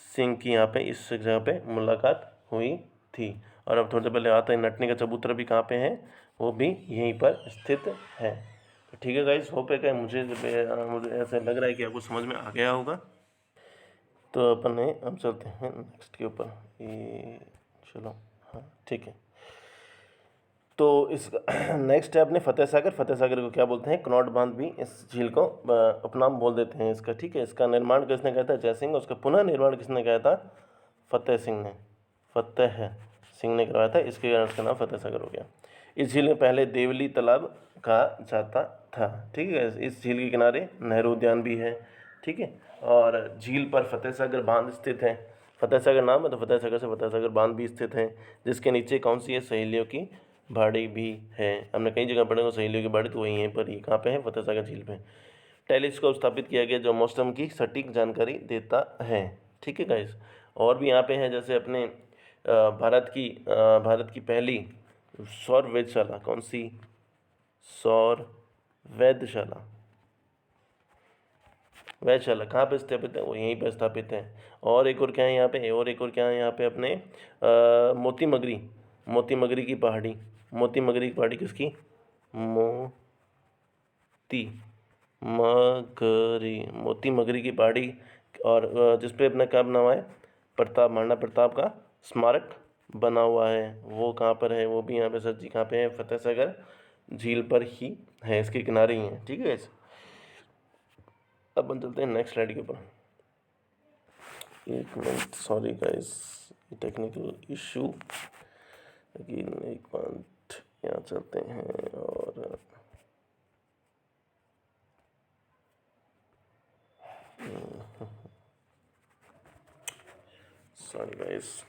सिंह की यहाँ पे इस जगह पे मुलाकात हुई थी। और अब थोड़ी देर पहले आता है नटनी का चबूतरा भी कहाँ पे है, वो भी यहीं पर स्थित है। तो ठीक है गाइस, होप है कि मुझे ऐसा लग रहा है कि आपको समझ में आ गया होगा। तो अपन अब चलते हैं नेक्स्ट के ऊपर, ये चलो, हाँ ठीक है। तो इस नेक्स्ट है अपने फतेह सागर को क्या बोलते हैं, कनॉट बांध भी इस झील को उपनाम बोल देते हैं इसका। ठीक है, इसका निर्माण किसने किया था, जय सिंह। उसका पुनः निर्माण किसने किया था, फतेह सिंह ने करवाया था, इसके कारण इसका नाम फतेह सागर हो गया। इस झील में पहले देवली तालाब कहा जाता था। ठीक है, इस झील के किनारे नेहरू उद्यान भी है। ठीक है, और झील पर फतेह सागर बांध स्थित है। फतेह सागर नाम है तो फतेह सागर से फतेह सागर बांध भी स्थित है, जिसके नीचे कौन सी है, सहेलियों की बाड़ी भी है। हमने कई जगह पढ़े सहेलियों की बाड़ी, तो वही यहीं पर ही कहाँ पे है, फतेह सागर झील पे। टेलीस्कोप स्थापित किया गया जो मौसम की सटीक जानकारी देता है। ठीक है गाइस, और भी यहाँ पे है जैसे अपने भारत की पहली सौर वेधशाला, कौन सी, सौर वेधशाला कहाँ पे स्थापित है, वो यहीं पे स्थापित है। और एक और क्या है यहाँ पे, और एक और क्या है यहाँ पे अपने मोती मगरी की पहाड़ी, किसकी, मोती मगरी की पहाड़ी। और जिस पे अपना क्या बना हुआ है, महाराणा प्रताप का स्मारक बना हुआ है, वो कहाँ पर है, वो भी यहाँ पे सर जी कहाँ पे है, फतेह सागर झील पर ही है, इसके किनारे ही है। ठीक है, अब हम चलते हैं नेक्स्ट स्लाइड के ऊपर। एक minute, sorry guys, technical issue, लेकिन एक मिनट, यहाँ चलते हैं। और सॉरी गाइस,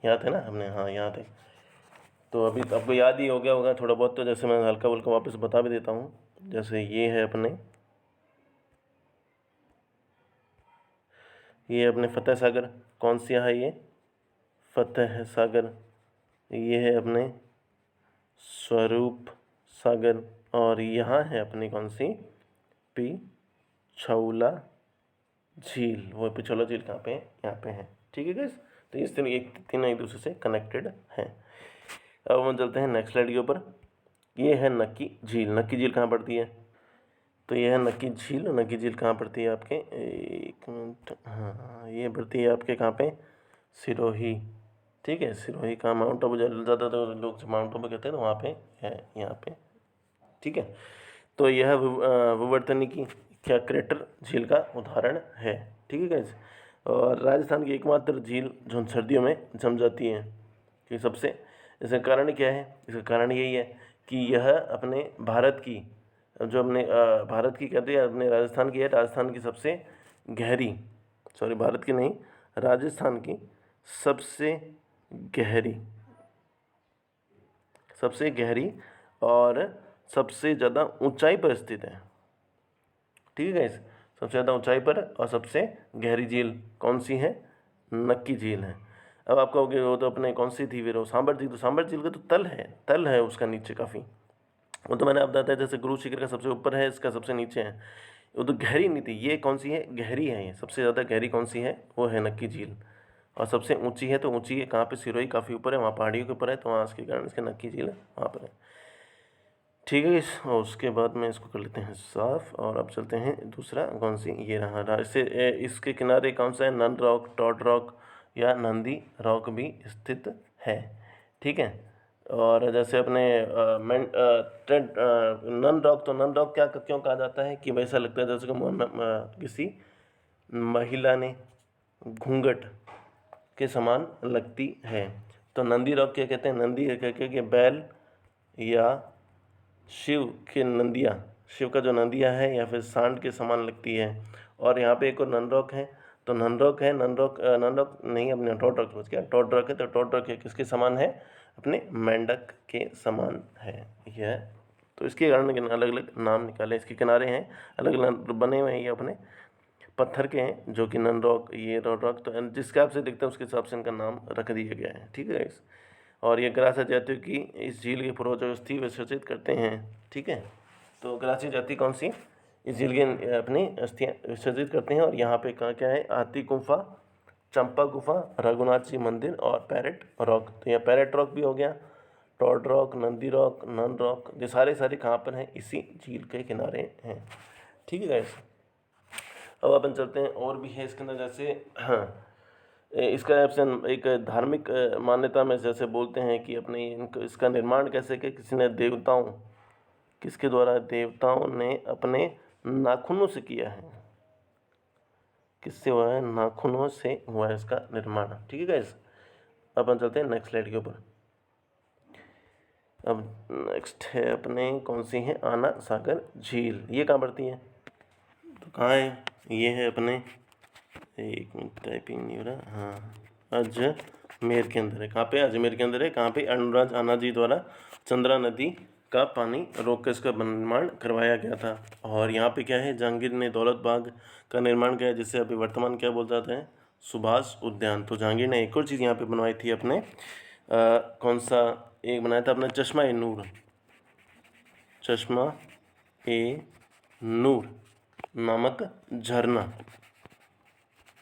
यहाँ थे ना हमने, हाँ यहाँ थे। तो अभी आपको याद ही हो गया होगा थोड़ा बहुत, तो जैसे मैं हल्का फुल्का वापस बता भी देता हूँ। जैसे ये अपने फतेह सागर, कौन सी है ये, फतेह सागर। ये है अपने स्वरूप सागर। और यहाँ है अपनी कौन सी, पिछौला झील। वो पिछौला झील कहाँ पे है, यहाँ पे है। ठीक है गाइस, तो इस तरह तीनों एक दूसरे से कनेक्टेड हैं। अब हम चलते हैं नेक्स्ट स्लाइड के ऊपर। ये है नक्की झील कहाँ पड़ती है, तो ये है नक्की झील कहाँ पड़ती है आपके, एक मिनट, हाँ ये पड़ती है आपके कहाँ पे, सिरोही ठीक है। सिरोही कहाँ, माउंट आबू ज़्यादा तो लोग जब माउंट आबू कहते हैं तो वहाँ पे है, यहाँ पे। ठीक है, तो यह विवर्तनी की क्या क्रेटर झील का उदाहरण है। ठीक है गाइस। और राजस्थान की एकमात्र झील जो सर्दियों में जम जाती है, कि सबसे, इसका कारण क्या है? इसका कारण यही है कि यह अपने भारत की, जो अपने भारत की कहते हैं, अपने राजस्थान की है, राजस्थान की सबसे गहरी, सॉरी भारत की नहीं, राजस्थान की सबसे गहरी, सबसे गहरी और सबसे ज़्यादा ऊंचाई पर स्थित है। ठीक है गाइस, सबसे ज़्यादा ऊंचाई पर और सबसे गहरी झील कौन सी है? नक्की झील है। अब आप कहोगे वो तो अपने कौन सी थी फिर, वो सांबर झील, तो सांबर झील का तो तल है उसका नीचे काफ़ी, वो तो मैंने आप बताया, जैसे गुरु शिखर का सबसे ऊपर है, इसका सबसे नीचे है, वो तो गहरी नहीं थी। ये कौन सी है? गहरी है। ये सबसे ज़्यादा गहरी कौन सी है? वो है नक्की झील। और सबसे ऊंची है, तो ऊंची है कहाँ पे? सिरोही काफ़ी ऊपर है, वहाँ पहाड़ियों के ऊपर है, तो वहाँ इसके कारण इसके नक्की झील है वहाँ पर है। ठीक है, और उसके बाद में इसको कर लेते हैं साफ, और अब चलते हैं दूसरा, कौन सी, ये रहा इससे इसके किनारे कौन सा है? नन रॉक, टॉड रॉक या नंदी रॉक भी स्थित है। ठीक है, और जैसे अपने नन रॉक, तो नन रॉक क्या क्यों कहा जाता है? कि वैसा लगता है जैसे कि किसी महिला ने घूंघट के समान लगती है। तो नंदी रॉक क्या कहते हैं? नंदी कहते हैं कि बैल या शिव के नंदिया, शिव का जो नंदिया है, या फिर सांड के समान लगती है। और यहाँ पे एक और ननरॉक है, तो ननरॉक है, ननरॉक नहीं, अपने टॉड रॉक बच गया, टॉड रॉक है, तो टॉड रॉक किसके समान है? अपने मेंढक के समान है यह। तो इसके कारण अलग अलग नाम निकाले, इसके किनारे हैं अलग अलग बने हुए हैं, ये अपने पत्थर के हैं, जो कि नन रॉक, ये रॉड रॉक, तो जिसके हिसाब से दिखता है उसके हिसाब से इनका नाम रख दिया गया है। ठीक है, और ये ग्रासा जातियों की इस झील की पूर्वजों विसर्जित करते हैं। ठीक है, तो ग्रासीय जाति कौन सी इस झील की अपनी अस्थियाँ विसर्जित करते हैं। और यहाँ पे कहाँ क्या है? हाथी गुफा, चंपा गुफा, रघुनाथ जी मंदिर और पैरेट रॉक। तो यहाँ पैरेट रॉक भी हो गया, Toad Rock, Nandi Rock, Nun Rock, ये सारे कहाँ पर हैं? इसी झील के किनारे हैं। ठीक है गाइस, अब अपन चलते हैं, और भी है इसके अंदर, जैसे हाँ, इसका ऑप्शन एक धार्मिक मान्यता में जैसे बोलते हैं कि अपने इसका निर्माण कैसे किया? किसी ने देवताओं, किसके द्वारा? देवताओं ने अपने नाखूनों से किया है। किससे हुआ है? नाखूनों से हुआ है इसका निर्माण। ठीक है गाइस, अपन चलते हैं नेक्स्ट स्लाइड के ऊपर। अब नेक्स्ट है अपने कौन सी है? आना सागर झील। ये कहाँ पड़ती है? तो कहाँ है? ये है अपने, एक मिनट टाइपिंग नहीं हो रहा, हाँ, अजमेर के अंदर है। कहाँ पे? अजमेर के अंदर है। कहाँ पे? अनुराज आना जी द्वारा चंद्रा नदी का पानी रोक कर इसका निर्माण करवाया गया था। और यहाँ पे क्या है? जहांगीर ने दौलत बाग का निर्माण किया, जिसे अभी वर्तमान क्या बोल जाते हैं? सुभाष उद्यान। तो जहांगीर ने एक और चीज़ यहाँ पे बनवाई थी अपने, कौन सा एक बनाया था अपना? चश्मा ए नूर, चश्मा ए नूर नामक झरना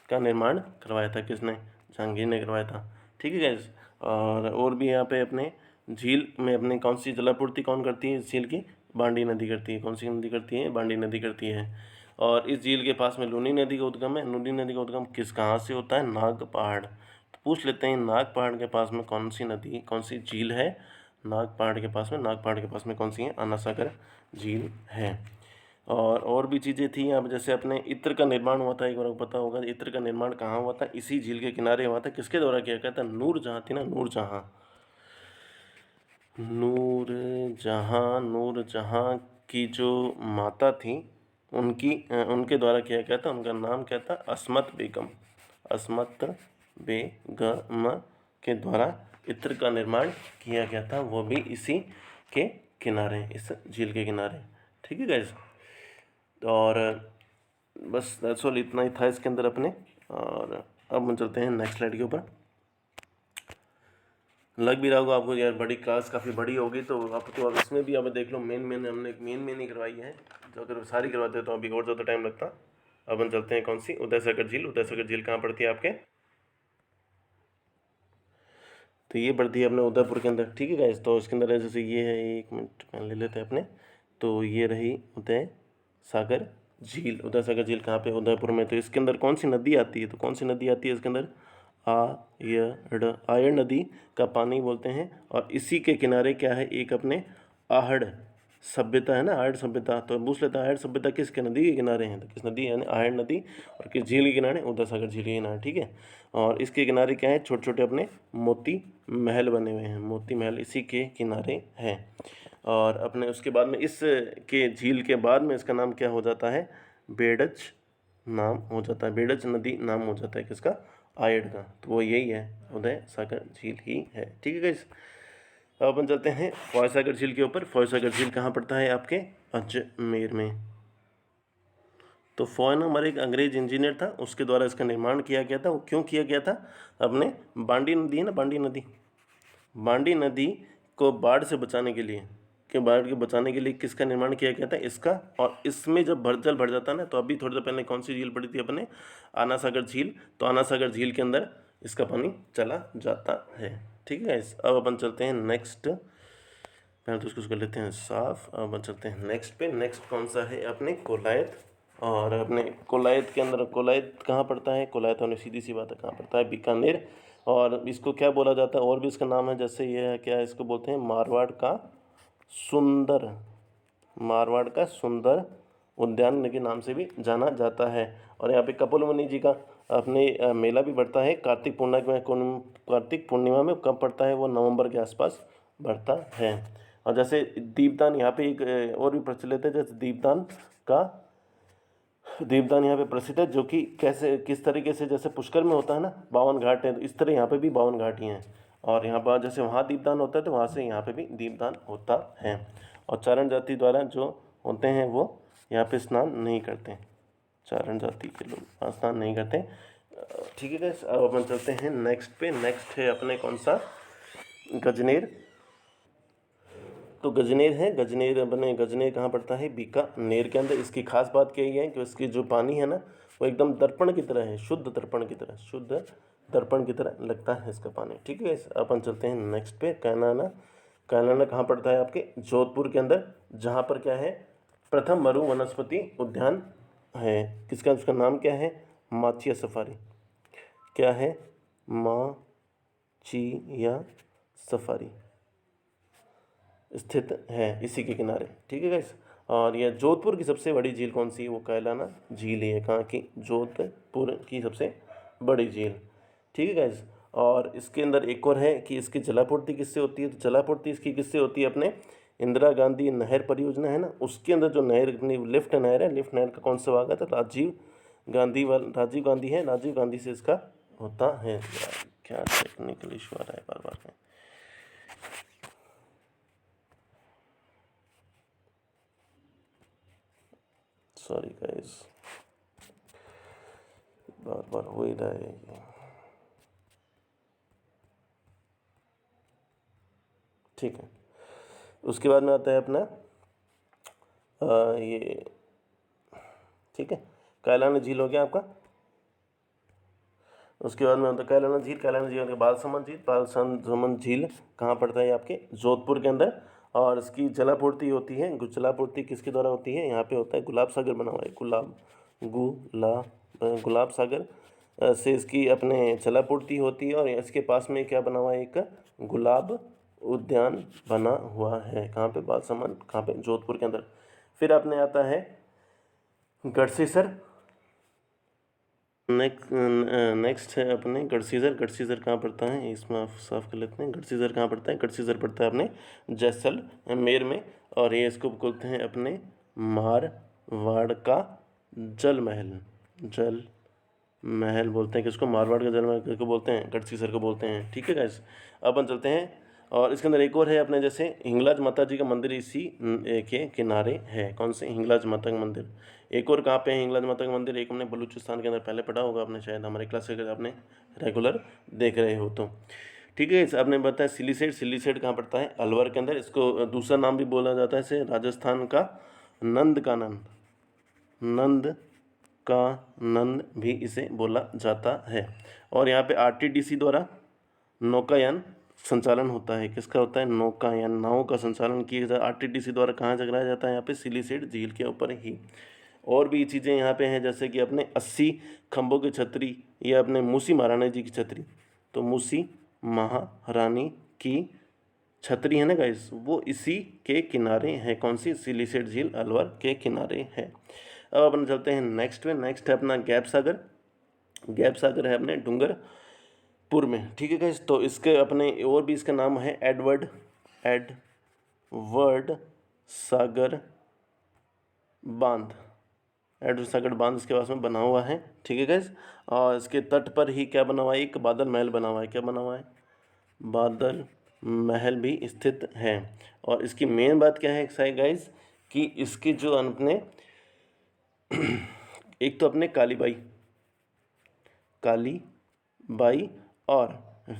का निर्माण करवाया था। किसने? जहांगीर ने करवाया था। ठीक है गाइस, और भी यहाँ पे अपने झील में अपने कौन सी जलापूर्ति कौन करती है? इस झील की बांडी नदी करती है। कौन सी नदी करती है? बांडी नदी करती है। और इस झील के पास में लूनी नदी का उद्गम है। लूनी नदी का उद्गम कहाँ से होता है? नाग पहाड़। तो पूछ लेते हैं, नाग पहाड़ के पास में कौन सी नदी, कौन सी झील है? नाग पहाड़ के पास में, नाग पहाड़ के पास में कौन सी है? आना सागर झील है। और भी चीज़ें थी यहाँ पे, जैसे अपने इत्र का निर्माण हुआ था, एक बार पता होगा इत्र का निर्माण कहाँ हुआ था? इसी झील के किनारे हुआ था। किसके द्वारा किया गया था? नूरजहाँ थी ना, नूरजहाँ, नूरजहाँ की जो माता थी, उनके द्वारा किया गया था। उनका नाम क्या था? अस्मत बेगम। अस्मत बेगम के द्वारा इत्र का निर्माण किया गया था, वो भी इसी के किनारे, इस झील के किनारे। ठीक है गाइस, और बस दैट्स ऑल, इतना ही था इसके अंदर अपने। और अब हम चलते हैं नेक्स्ट स्लाइड के ऊपर। लग भी रहा होगा आपको यार, बड़ी क्लास काफ़ी बड़ी होगी, तो आप तो अब इसमें भी अब देख लो, हमने मेन ही करवाई है। जो अगर सारी करवाते तो अभी और ज़्यादा टाइम लगता। अब हम चलते हैं कौन सी? उदयसागर झील। उदयसागर झील कहाँ पड़ती है आपके? तो ये पड़ती है अपने उदयपुर के अंदर। ठीक है गाइस, तो इसके अंदर जैसे ये है, एक मिनट में ले लेते हैं अपने। तो ये रही उदय सागर झील। उदय सागर झील कहाँ पे? उदयपुर में। तो इसके अंदर कौन सी नदी आती है? तो कौन सी नदी आती है इसके अंदर? आयड़ नदी का पानी बोलते हैं। और इसी के किनारे क्या है, एक अपने आहड़ सभ्यता है ना, आहड़ सभ्यता। तो पूछ लेता है आहड़ सभ्यता किस के नदी के किनारे हैं, तो किस नदी यानी आहड़ नदी, और किस झील के किनारे, उदय सागर झील के किनारे, ठीक है। और इसके किनारे क्या है, छोटे छोटे अपने मोती महल बने हुए हैं, मोती महल इसी के किनारे हैं। और अपने उसके बाद में इस के झील के बाद में इसका नाम क्या हो जाता है, बेड़च नाम हो जाता है, बेड़च नदी नाम हो जाता है किसका, आयड़ का। तो वो यही है, उदय सागर झील ही है, ठीक है गाइस। अब अपन चलते हैं फॉय सागर झील के ऊपर। फॉय सागर झील कहाँ पड़ता है, आपके अजमेर में। तो फॉय ना हमारे एक अंग्रेज इंजीनियर था, उसके द्वारा इसका निर्माण किया गया था। वो क्यों किया गया था, अपने बांडी नदी है ना, बांडी नदी, बांडी नदी को बाढ़ से बचाने के लिए, बाढ़ के बचाने के लिए किसका निर्माण किया गया था, इसका। और इसमें जब जल भर जाता है ना, तो अभी थोड़ी देर पहले कौन सी झील पड़ी थी अपने, आना सागर झील। तो आना सागर झील के अंदर इसका पानी चला जाता है, ठीक है। अब अपन चलते हैं नेक्स्ट, पहले तो उसको कर लेते हैं साफ। अब अपन चलते हैं नेक्स्ट पे। नेक्स्ट कौन सा है, अपने कोलायत। और अपने कोलायत के अंदर, कोलायत कहाँ पड़ता है, कोलायत होने सीधी सी बात है, कहाँ पड़ता है, बीकानेर। और इसको क्या बोला जाता है, और भी इसका नाम है, जैसे ये है क्या, इसको बोलते हैं मारवाड़ का सुंदर, मारवाड़ का सुंदर उद्यान के नाम से भी जाना जाता है। और यहाँ पे कपिल मुनि जी का अपने मेला भी बढ़ता है कार्तिक पूर्णिमा में। कब पड़ता है वो, नवंबर के आसपास बढ़ता है। और जैसे दीपदान यहाँ पे एक और भी प्रचलित है, जैसे दीपदान यहाँ पे प्रसिद्ध है, जो कि कैसे किस तरीके से, जैसे पुष्कर में होता है ना 52 घाट है, तो इस तरह यहाँ पे भी 52 घाट ही हैं। और यहाँ पर जैसे वहाँ दीपदान होता है, तो वहाँ से यहाँ पे भी दीपदान होता है। और चारण जाति द्वारा जो होते हैं वो यहाँ पे स्नान नहीं करते, चारण जाति के लोग वहाँ स्नान नहीं करते, ठीक है गाइस। अब अपन चलते हैं नेक्स्ट पे। नेक्स्ट है अपने कौन सा, गजनेर। तो गजनेर है, गजनेर अपने गजनेर कहाँ पड़ता है, बीकानेर के अंदर। इसकी खास बात क्या है कि इसकी जो पानी है ना, वो एकदम दर्पण की तरह है, शुद्ध दर्पण की तरह, शुद्ध दर्पण की तरह लगता है इसका पानी, ठीक है। अपन चलते हैं नेक्स्ट पे, कैनाना। कैनाना कहाँ पड़ता है, आपके जोधपुर के अंदर, जहाँ पर क्या है, प्रथम मरु वनस्पति उद्यान है। किसका, उसका नाम क्या है, माचिया सफारी। क्या है, माचिया सफारी स्थित है इसी के किनारे, ठीक है गाइस। और यह जोधपुर की सबसे बड़ी झील कौन सी है, वो कैलाना झील ही है। कहाँ की, जोधपुर की सबसे बड़ी झील, ठीक है गाइस। और इसके अंदर एक और है कि इसकी जलापूर्ति किससे होती है, तो जलापूर्ति इसकी किससे होती है, अपने इंदिरा गांधी नहर परियोजना है ना, उसके अंदर जो नहर, लिफ्ट नहर है, लिफ्ट नहर का कौन सा भाग है, तो राजीव गांधी है, राजीव गांधी से इसका होता है। क्या टेक्निकल इशू आ रहा है बार बार में, सॉरी गाइस, बार बार हो ही रहा है ये, ठीक है। उसके बाद में आता है अपना ये, ठीक है, कैलाना झील हो गया आपका। उसके बाद में आता है कैलाना झील। कैलाना झील के बालसमंद झील, बालसमंद झील कहाँ पड़ता है, आपके जोधपुर के अंदर। और इसकी जलापूर्ति होती है, जलापूर्ति किसके द्वारा होती है, यहाँ पे होता है गुलाब सागर बना हुआ है, गुलाब सागर से इसकी अपने जलापूर्ति होती है। और इसके पास में क्या बना हुआ है, एक गुलाब उद्यान बना हुआ है, कहाँ पे, बालसमंद, कहाँ पे, जोधपुर के अंदर। फिर अपने आता है गढ़सीसर। नेक्स्ट है अपने गढ़सीसर। गढ़सीसर कहाँ पड़ता है, इसमें आप साफ कर लेते हैं, गढ़सीसर कहाँ पड़ता है, गढ़सीसर पड़ता है अपने जैसलमेर में। और ये इसको बोलते हैं अपने मारवाड़ का जल महल बोलते हैं किसको, मारवाड़ का जल महल किसको बोलते हैं, गढ़सीसर को बोलते हैं, ठीक है गाइस। अपन चलते हैं। और इसके अंदर एक और है अपने, जैसे हिंगलाज माता जी का मंदिर इसी के किनारे है। कौन से, हिंगलाज माता का मंदिर। एक और कहाँ पे है हिंगलाज माता का मंदिर, एक हमने बलूचिस्तान के अंदर पहले पढ़ा होगा आपने, शायद हमारे क्लास से अगर आपने रेगुलर देख रहे हो तो, ठीक है। आपने बताया सिलीसेट। सिलीसेट कहाँ पड़ता है, अलवर के अंदर। इसको दूसरा नाम भी बोला जाता है इसे, राजस्थान का नंद भी इसे बोला जाता है। और यहाँ पे आरटीडीसी द्वारा नौकायान संचालन होता है। किसका होता है, नौकायान, नावों का संचालन किया जाता है आरटीडीसी द्वारा। कहाँ कराया जाता है, यहाँ पे सिलीसेट झील के ऊपर ही। और भी चीज़ें यहाँ पे हैं, जैसे कि अपने 80 खंभों की छतरी, या अपने मूसी महारानी जी की छतरी। तो मूसी महारानी की छतरी है ना गाइस, वो इसी के किनारे है। कौन सी? सिलीसेट झील अलवर के किनारे है। अब अपन चलते हैं नेक्स्ट में। नेक्स्ट है अपना गैप सागर। गैप सागर है अपने डूंगरपुर में, ठीक है गाइस। तो इसके अपने और भी इसका नाम है एडवर्ड सागर बांध। एडवर्ड सागर बांध इसके पास में बना हुआ है, ठीक है गाइस। और इसके तट पर ही क्या बना हुआ है? एक बादल महल बना हुआ है। क्या बना हुआ है? बादल महल भी स्थित है। और इसकी मेन बात क्या है गाइस, कि इसके जो अपने एक तो अपने कालीबाई और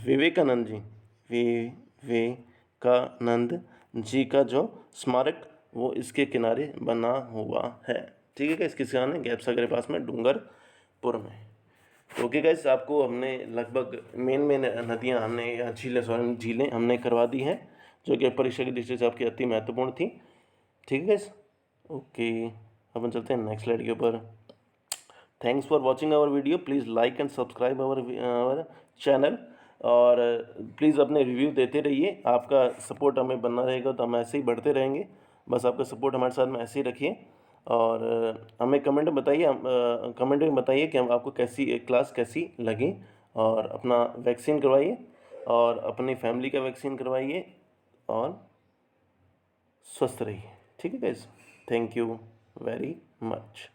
विवेकानंद जी का जो स्मारक वो इसके किनारे बना हुआ है, ठीक है गाइस। किसके किनारे? गैप सागर के पास में, डूंगरपुर में। ओके गाइस, आपको हमने लगभग मेन नदियाँ हमने या झीलें हमने करवा दी हैं, जो कि परीक्षा की दृष्टि से आपकी अति महत्वपूर्ण थी, ठीक है गाइस। ओके, अपन चलते हैं नेक्स्ट स्लाइड के ऊपर। Thanks for watching our video. Please like and subscribe our channel, और प्लीज़ अपने रिव्यू देते रहिए। आपका सपोर्ट हमें बनना रहेगा तो हम ऐसे ही बढ़ते रहेंगे। बस आपका सपोर्ट हमारे साथ में ऐसे ही रखिए, और हमें कमेंट में बताइए कि हम आपको क्लास कैसी लगी। और अपना वैक्सीन करवाइए, और अपनी फैमिली का वैक्सीन करवाइए, और स्वस्थ रहिए, ठीक है guys. Thank you very much.